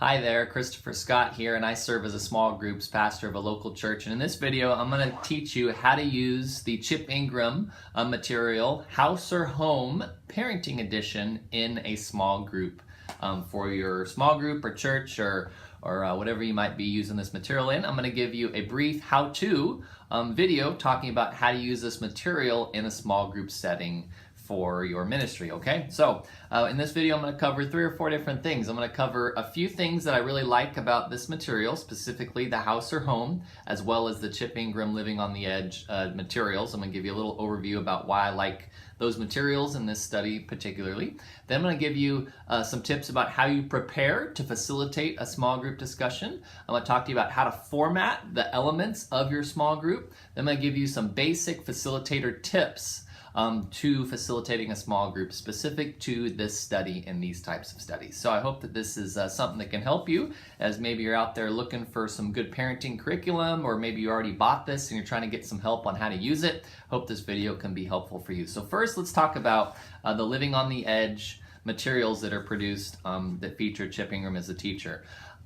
Hi there, Christopher Scott here, and I serve as a small groups pastor of a local church. And in this video, I'm going to teach you how to use the Chip Ingram material, House or Home Parenting Edition, in a small group for your small group or church or whatever you might be using this material in. I'm going to give you a brief how-to video talking about how to use this material in a small group setting for your ministry, okay? So in this video, I'm going to cover 3 or 4 different things. I'm going to cover a few things that I really like about this material, specifically the house or home, as well as the Chip Ingram Living on the Edge materials. I'm going to give you a little overview about why I like those materials in this study particularly. Then I'm going to give you some tips about how you prepare to facilitate a small group discussion. I'm going to talk to you about how to format the elements of your small group. Then I'm going to give you some basic facilitator tips to facilitating a small group specific to this study and these types of studies. So I hope that this is something that can help you as maybe you're out there looking for some good parenting curriculum, or maybe you already bought this and you're trying to get some help on how to use it. Hope this video can be helpful for you. So first, let's talk about the Living on the Edge materials that are produced that feature Chip Ingram as a teacher.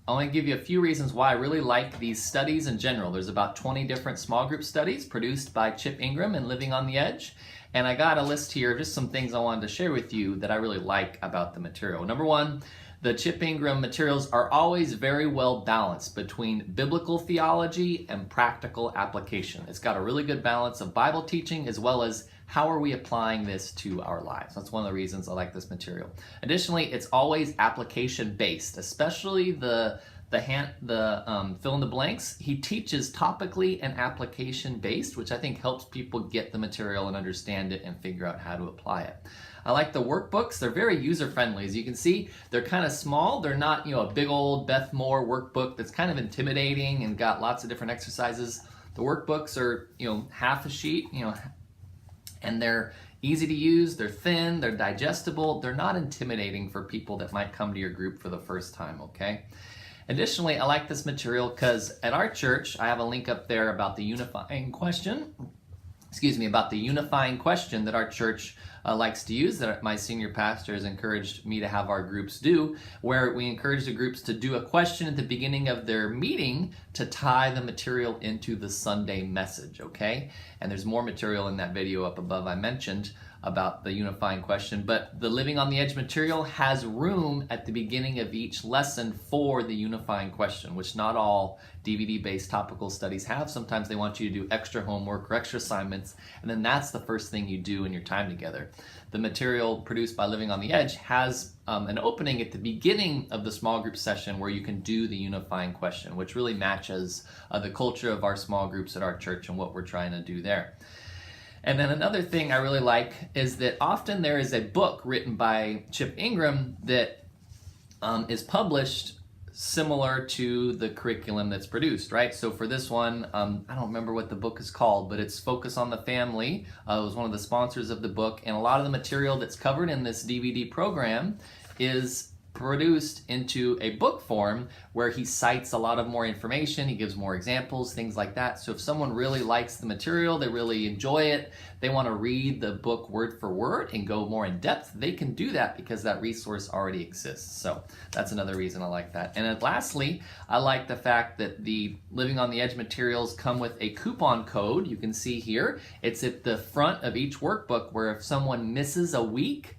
I want to give you a few reasons why I really like these studies in general. There's about 20 different small group studies produced by Chip Ingram and Living on the Edge. And I got a list here of just some things I wanted to share with you that I really like about the material. Number one, the Chip Ingram materials are always very well balanced between biblical theology and practical application. It's got a really good balance of Bible teaching as well as how are we applying this to our lives. That's one of the reasons I like this material. Additionally, it's always application based, especially the fill in the blanks. He teaches topically and application based, which I think helps people get the material and understand it and figure out how to apply it. I like the workbooks. They're very user friendly. As you can see, they're kind of small. They're not, a big old Beth Moore workbook that's kind of intimidating and got lots of different exercises. The workbooks are, half a sheet, and they're easy to use, they're thin, they're digestible, they're not intimidating for people that might come to your group for the first time, okay? Additionally, I like this material because at our church, I have a link up there about the unifying question, that our church likes to use, that my senior pastor has encouraged me to have our groups do, where we encourage the groups to do a question at the beginning of their meeting to tie the material into the Sunday message, okay? And there's more material in that video up above I mentioned about the unifying question, but the Living on the Edge material has room at the beginning of each lesson for the unifying question, which not all DVD-based topical studies have. Sometimes they want you to do extra homework or extra assignments, and then that's the first thing you do in your time together. The material produced by Living on the Edge has an opening at the beginning of the small group session where you can do the unifying question, which really matches the culture of our small groups at our church and what we're trying to do there. And then another thing I really like is that often there is a book written by Chip Ingram that is published similar to the curriculum that's produced, right? So for this one, I don't remember what the book is called, but it's Focus on the Family. It was one of the sponsors of the book, and a lot of the material that's covered in this DVD program is produced into a book form where he cites a lot of more information, he gives more examples, things like that. So if someone really likes the material, they really enjoy it, they want to read the book word for word and go more in depth, they can do that because that resource already exists. So that's another reason I like that. And then lastly, I like the fact that the Living on the Edge materials come with a coupon code. You can see here, it's at the front of each workbook where if someone misses a week,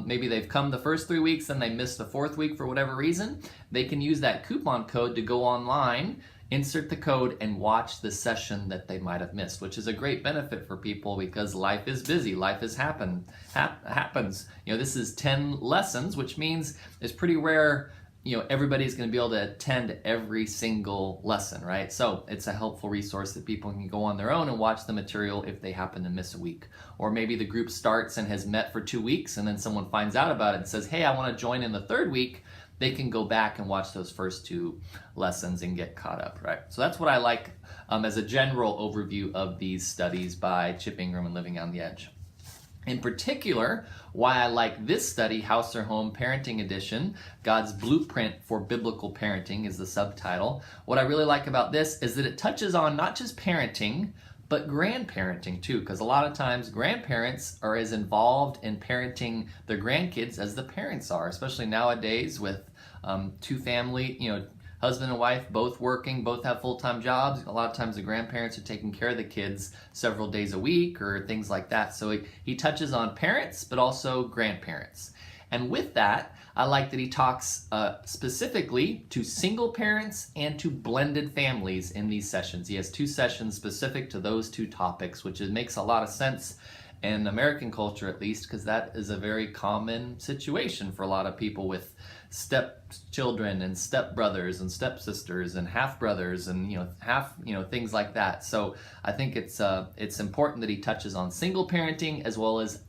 maybe they've come the first 3 weeks and they missed the 4th week for whatever reason, they can use that coupon code to go online, insert the code, and watch the session that they might have missed, which is a great benefit for people because life is busy, life happens. This is 10 lessons, which means it's pretty rare everybody's going to be able to attend every single lesson, right? So it's a helpful resource that people can go on their own and watch the material if they happen to miss a week. Or maybe the group starts and has met for 2 weeks and then someone finds out about it and says, hey, I want to join in the 3rd week. They can go back and watch those first 2 lessons and get caught up, right? So that's what I like as a general overview of these studies by Chip Ingram and Living on the Edge. In particular, why I like this study, House or Home Parenting Edition, God's Blueprint for Biblical Parenting is the subtitle. What I really like about this is that it touches on not just parenting, but grandparenting too, because a lot of times grandparents are as involved in parenting their grandkids as the parents are, especially nowadays with two family, husband and wife, both working, both have full-time jobs. A lot of times the grandparents are taking care of the kids several days a week or things like that. So he touches on parents, but also grandparents. And with that, I like that he talks specifically to single parents and to blended families in these sessions. He has 2 sessions specific to those 2 topics, which makes a lot of sense in American culture, at least, because that is a very common situation for a lot of people with stepchildren and stepbrothers and stepsisters and half brothers and things like that. So I think it's important that he touches on single parenting as well as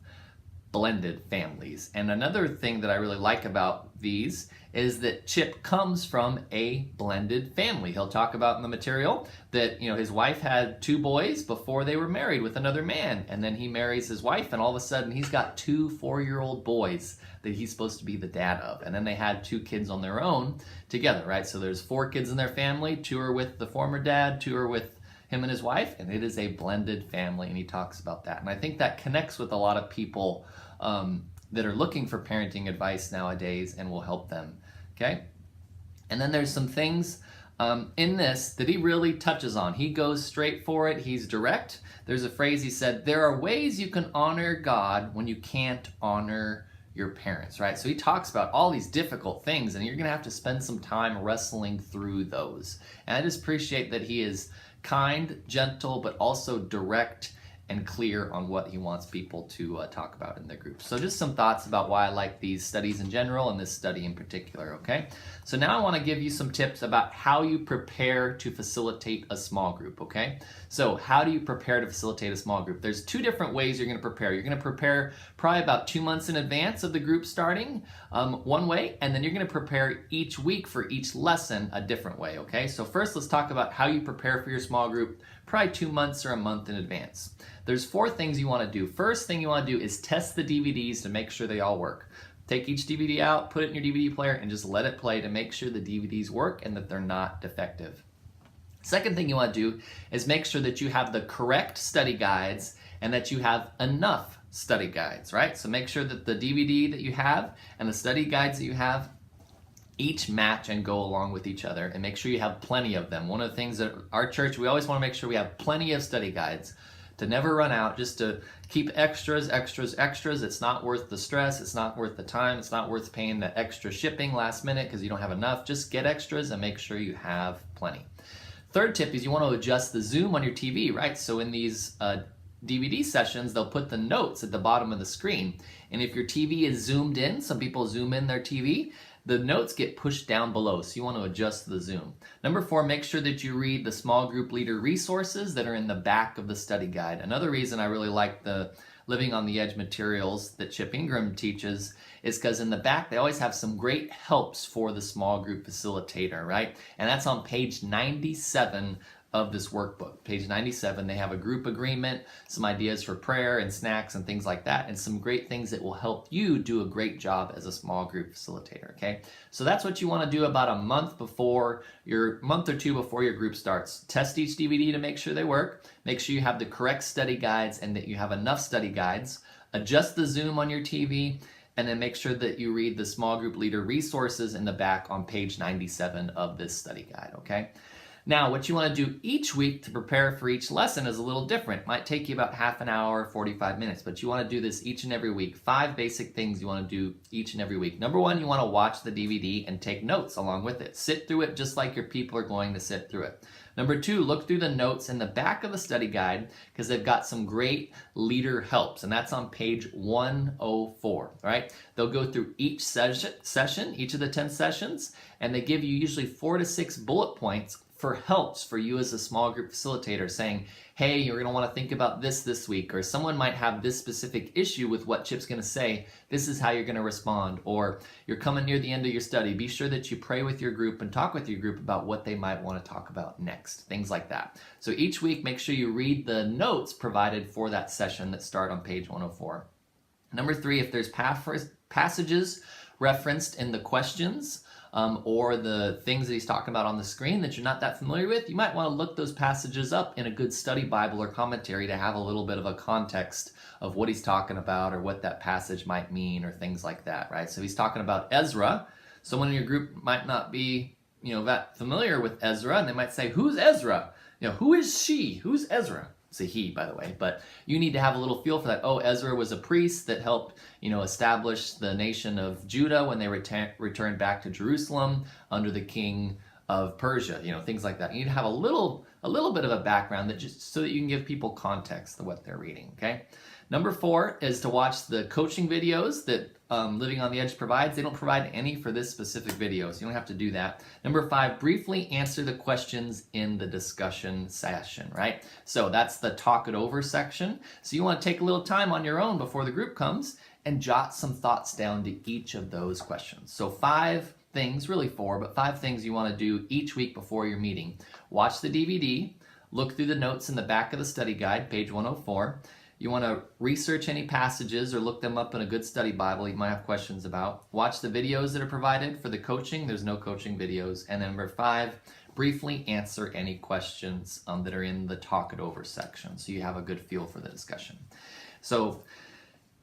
blended families. And another thing that I really like about these is that Chip comes from a blended family. He'll talk about in the material that his wife had 2 boys before they were married with another man, and then he marries his wife, and all of a sudden he's got 2 4-year-old boys that he's supposed to be the dad of. And then they had 2 kids on their own together, right? So there's 4 kids in their family, 2 are with the former dad, 2 are with him and his wife, and it is a blended family, and he talks about that. And I think that connects with a lot of people that are looking for parenting advice nowadays and will help them, okay? And then there's some things in this that he really touches on. He goes straight for it. He's direct. There's a phrase he said, there are ways you can honor God when you can't honor your parents, right? So he talks about all these difficult things, and you're going to have to spend some time wrestling through those. And I just appreciate that he is kind, gentle, but also direct and clear on what he wants people to talk about in their group. So just some thoughts about why I like these studies in general and this study in particular, okay? So now I want to give you some tips about how you prepare to facilitate a small group, okay? So how do you prepare to facilitate a small group? There's 2 different ways you're going to prepare. You're going to prepare probably about 2 months in advance of the group starting, one way, and then you're going to prepare each week for each lesson a different way, okay? So first let's talk about how you prepare for your small group probably 2 months or a month in advance. There's 4 things you want to do. First thing you want to do is test the DVDs to make sure they all work. Take each DVD out, put it in your DVD player, and just let it play to make sure the DVDs work and that they're not defective. Second thing you want to do is make sure that you have the correct study guides and that you have enough study guides, right? So make sure that the DVD that you have and the study guides that you have each match and go along with each other, and make sure you have plenty of them. One of the things that our church, we always want to make sure we have plenty of study guides to never run out, just to keep extras. It's not worth the stress, it's not worth the time, it's not worth paying the extra shipping last minute because you don't have enough. Just get extras and make sure you have plenty. Third tip is you want to adjust the zoom on your TV, right? So in these DVD sessions, they'll put the notes at the bottom of the screen. And if your TV is zoomed in, some people zoom in their TV, the notes get pushed down below, so you want to adjust the zoom. Number 4, make sure that you read the small group leader resources that are in the back of the study guide. Another reason I really like the Living on the Edge materials that Chip Ingram teaches is because in the back they always have some great helps for the small group facilitator, right? And that's on page 97 of this workbook. Page 97, they have a group agreement, some ideas for prayer and snacks and things like that, and some great things that will help you do a great job as a small group facilitator, okay? So that's what you want to do about a month or 2 before your group starts. Test each DVD to make sure they work. Make sure you have the correct study guides and that you have enough study guides. Adjust the zoom on your TV, and then make sure that you read the small group leader resources in the back on page 97 of this study guide, okay? Now, what you want to do each week to prepare for each lesson is a little different. It might take you about half an hour, 45 minutes, but you want to do this each and every week. 5 basic things you want to do each and every week. Number 1, you want to watch the DVD and take notes along with it. Sit through it just like your people are going to sit through it. Number 2, look through the notes in the back of the study guide because they've got some great leader helps, and that's on page 104, right? They'll go through each session, each of the 10 sessions, and they give you usually 4 to 6 bullet points for helps for you as a small group facilitator, saying, hey, you're going to want to think about this week, or someone might have this specific issue with what Chip's going to say. This is how you're going to respond. Or you're coming near the end of your study. Be sure that you pray with your group and talk with your group about what they might want to talk about next. Things like that. So each week, make sure you read the notes provided for that session that start on page 104. Number 3, if there's passages referenced in the questions, or the things that he's talking about on the screen that you're not that familiar with, you might want to look those passages up in a good study Bible or commentary to have a little bit of a context of what he's talking about or what that passage might mean or things like that, right? So he's talking about Ezra. Someone in your group might not be, that familiar with Ezra, and they might say, who's Ezra? Who is she? Who's Ezra? It's a he, by the way, but you need to have a little feel for that. Oh, Ezra was a priest that helped, establish the nation of Judah when they returned back to Jerusalem under the king of Persia, things like that. You need to have a little bit of a background that just so that you can give people context of what they're reading, okay? Number 4 is to watch the coaching videos that Living on the Edge provides. They don't provide any for this specific video, so you don't have to do that. Number 5, briefly answer the questions in the discussion session, right? So that's the talk it over section. So you want to take a little time on your own before the group comes and jot some thoughts down to each of those questions. So 5 things, really 4, but 5 things you want to do each week before your meeting. Watch the DVD, look through the notes in the back of the study guide, page 104. You want to research any passages or look them up in a good study Bible you might have questions about. Watch the videos that are provided for the coaching. There's no coaching videos. And then number 5, briefly answer any questions that are in the talk it over section so you have a good feel for the discussion. So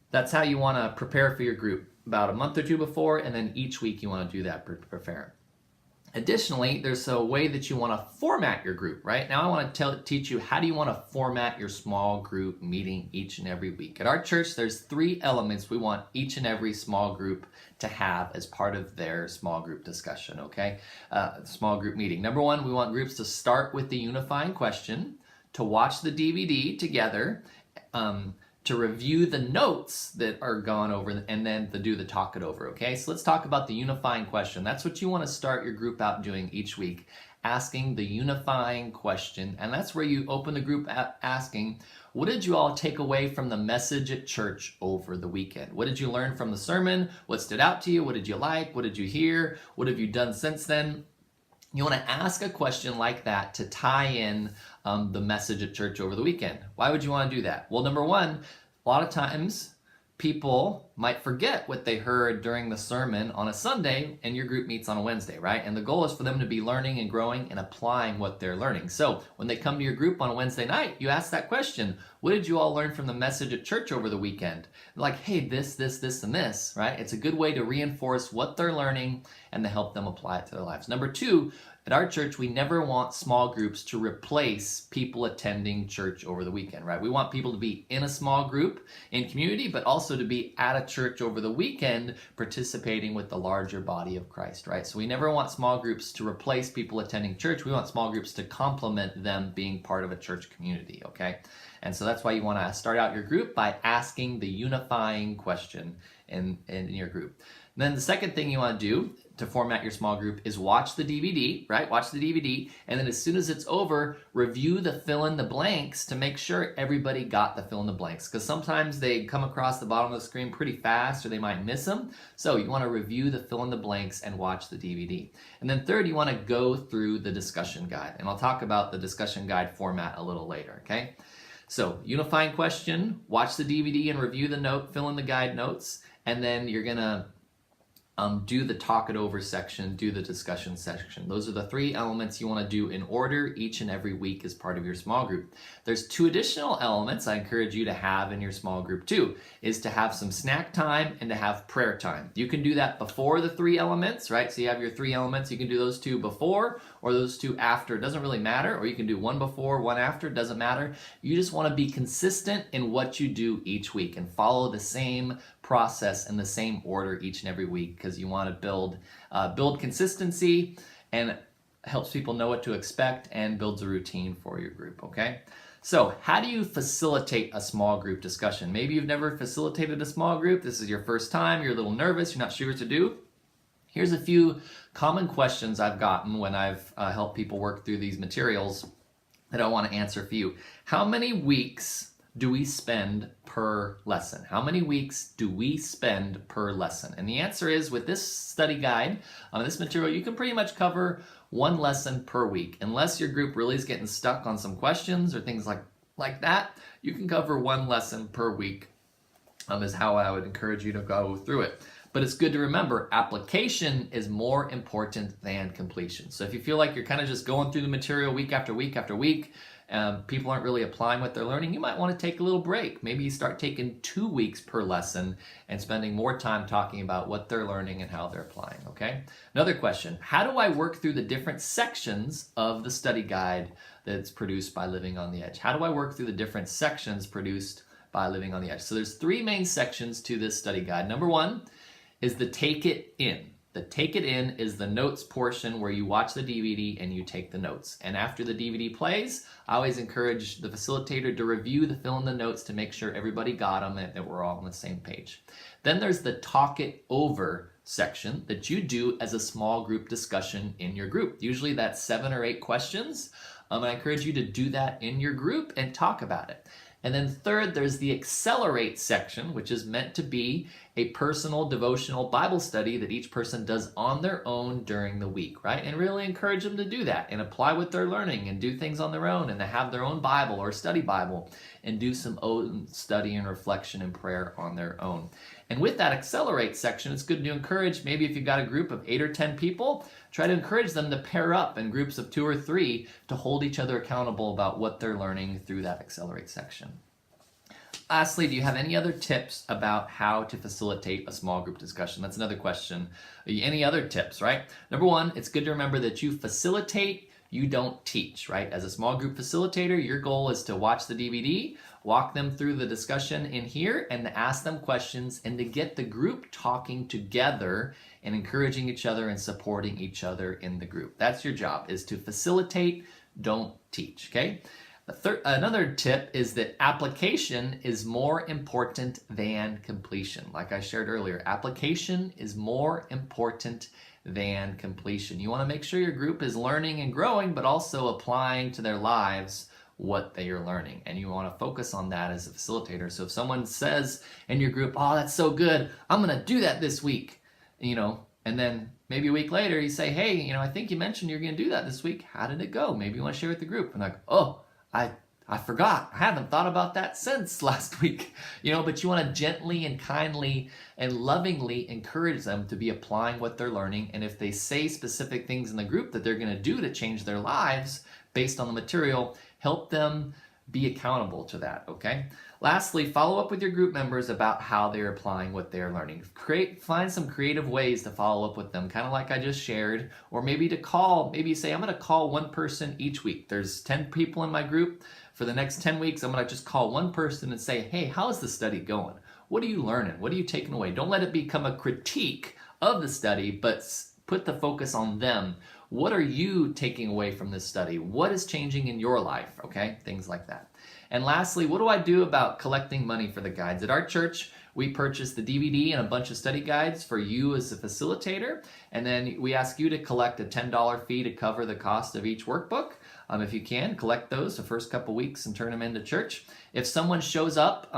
that's how you want to prepare for your group. About a month or 2 before, and then each week you want to do that, prepare. Additionally, there's a way that you want to format your group, right? Now I want to teach you how do you want to format your small group meeting each and every week. At our church, there's 3 elements we want each and every small group to have as part of their small group discussion, okay? Small group meeting. Number 1, we want groups to start with the unifying question, to watch the DVD together, to review the notes that are gone over, and then to do the talk it over, okay? So let's talk about the unifying question. That's what you want to start your group out doing each week, asking the unifying question. And that's where you open the group asking, what did you all take away from the message at church over the weekend? What did you learn from the sermon? What stood out to you? What did you like? What did you hear? What have you done since then? You want to ask a question like that to tie in the message at church over the weekend. Why would you want to do that? Well, number 1, a lot of times people might forget what they heard during the sermon on a Sunday and your group meets on a Wednesday, right? And the goal is for them to be learning and growing and applying what they're learning. So when they come to your group on a Wednesday night, you ask that question, what did you all learn from the message at church over the weekend? Like, hey, this, and this, right? It's a good way to reinforce what they're learning and to help them apply it to their lives. Number 2, at our church, we never want small groups to replace people attending church over the weekend, right? We want people to be in a small group in community, but also to be at a church over the weekend participating with the larger body of Christ, right? So we never want small groups to replace people attending church. We want small groups to complement them being part of a church community, okay? And so that's why you want to start out your group by asking the unifying question in your group. And then the second thing you want to do to format your small group is watch the DVD, right? Watch the DVD, and then as soon as it's over, review the fill in the blanks to make sure everybody got the fill in the blanks, because sometimes they come across the bottom of the screen pretty fast or they might miss them. So you want to review the fill in the blanks and watch the DVD. And then third, you want to go through the discussion guide, and I'll talk about the discussion guide format a little later, okay? So unifying question, watch the DVD and review the note, fill in the guide notes, and then you're gonna do the talk it over section, do the discussion section. Those are the 3 elements you want to do in order each and every week as part of your small group. There's 2 additional elements I encourage you to have in your small group too, is to have some snack time and to have prayer time. You can do that before the 3 elements, right? So you have your 3 elements, you can do those 2 before or those 2 after. It doesn't really matter, or you can do 1 before, 1 after, it doesn't matter. You just want to be consistent in what you do each week and follow the same process in the same order each and every week, because you want to build consistency, and helps people know what to expect and builds a routine for your group, okay? So how do you facilitate a small group discussion? Maybe you've never facilitated a small group. This is your first time. You're a little nervous. You're not sure what to do. Here's a few common questions I've gotten when I've helped people work through these materials that I want to answer for you. How many weeks do we spend per lesson? How many weeks do we spend per lesson? And the answer is, with this study guide, on this material, you can pretty much cover 1 lesson per week. Unless your group really is getting stuck on some questions or things like that, you can cover 1 lesson per week, is how I would encourage you to go through it. But it's good to remember application is more important than completion. So if you feel like you're kind of just going through the material week after week after week, people aren't really applying what they're learning, you might want to take a little break. Maybe you start taking 2 weeks per lesson and spending more time talking about what they're learning and how they're applying, okay? Another question, how do I work through the different sections of the study guide that's produced by Living on the Edge? How do I work through the different sections produced by Living on the Edge? So there's 3 main sections to this study guide. Number 1 is the Take It In. The Take It In is the notes portion where you watch the DVD and you take the notes. And after the DVD plays, I always encourage the facilitator to review the fill in the notes to make sure everybody got them and that we're all on the same page. Then there's the Talk It Over section that you do as a small group discussion in your group. Usually that's 7 or 8 questions. I encourage you to do that in your group and talk about it. And then third, there's the Accelerate section, which is meant to be a personal devotional Bible study that each person does on their own during the week, right? And really encourage them to do that and apply what they're learning and do things on their own and to have their own Bible or study Bible and do some own study and reflection and prayer on their own. And with that Accelerate section, it's good to encourage, maybe if you've got a group of 8 or 10 people, try to encourage them to pair up in groups of 2 or 3 to hold each other accountable about what they're learning through that Accelerate section. Lastly, do you have any other tips about how to facilitate a small group discussion? That's another question. Any other tips, right? Number 1, it's good to remember that you facilitate, you don't teach, right? As a small group facilitator, your goal is to watch the DVD, walk them through the discussion in here, and to ask them questions and to get the group talking together and encouraging each other and supporting each other in the group. That's your job, is to facilitate, don't teach, okay? Another tip is that application is more important than completion. Like I shared earlier, application is more important than completion. You want to make sure your group is learning and growing, but also applying to their lives what they are learning. And you want to focus on that as a facilitator. So if someone says in your group, oh, that's so good, I'm going to do that this week, and then maybe a week later you say, hey, I think you mentioned you're going to do that this week. How did it go? Maybe you want to share with the group. And like, oh, I forgot. I haven't thought about that since last week. But you want to gently and kindly and lovingly encourage them to be applying what they're learning. And if they say specific things in the group that they're going to do to change their lives based on the material, help them be accountable to that, okay? Lastly, follow up with your group members about how they're applying what they're learning. Find some creative ways to follow up with them, kind of like I just shared, or maybe you say, I'm going to call one person each week. There's 10 people in my group. For the next 10 weeks, I'm going to just call one person and say, hey, how's the study going? What are you learning? What are you taking away? Don't let it become a critique of the study, but put the focus on them. What are you taking away from this study? What is changing in your life? Okay, things like that. And lastly, what do I do about collecting money for the guides? At our church, we purchase the DVD and a bunch of study guides for you as a facilitator, and then we ask you to collect a $10 fee to cover the cost of each workbook. If you can, collect those the first couple weeks and turn them into church. If someone shows up,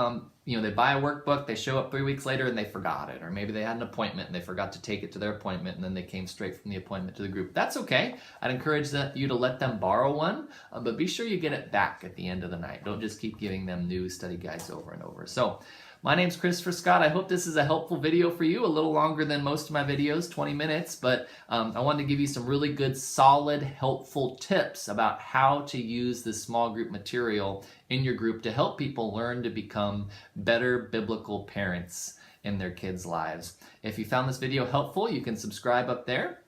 they buy a workbook, they show up 3 weeks later and they forgot it, or maybe they had an appointment and they forgot to take it to their appointment and then they came straight from the appointment to the group. That's okay. I'd encourage you to let them borrow one, but be sure you get it back at the end of the night. Don't just keep giving them new study guides over and over. So, my name's Christopher Scott. I hope this is a helpful video for you, a little longer than most of my videos, 20 minutes, but I wanted to give you some really good, solid, helpful tips about how to use this small group material in your group to help people learn to become better biblical parents in their kids' lives. If you found this video helpful, you can subscribe up there.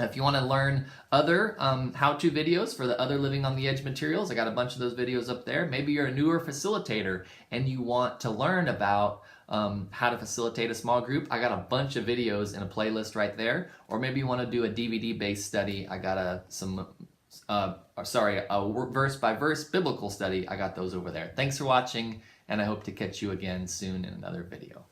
If you want to learn other how-to videos for the other Living on the Edge materials, I got a bunch of those videos up there. Maybe you're a newer facilitator and you want to learn about how to facilitate a small group. I got a bunch of videos in a playlist right there. Or maybe you want to do a DVD-based study. I got a verse-by-verse biblical study. I got those over there. Thanks for watching, and I hope to catch you again soon in another video.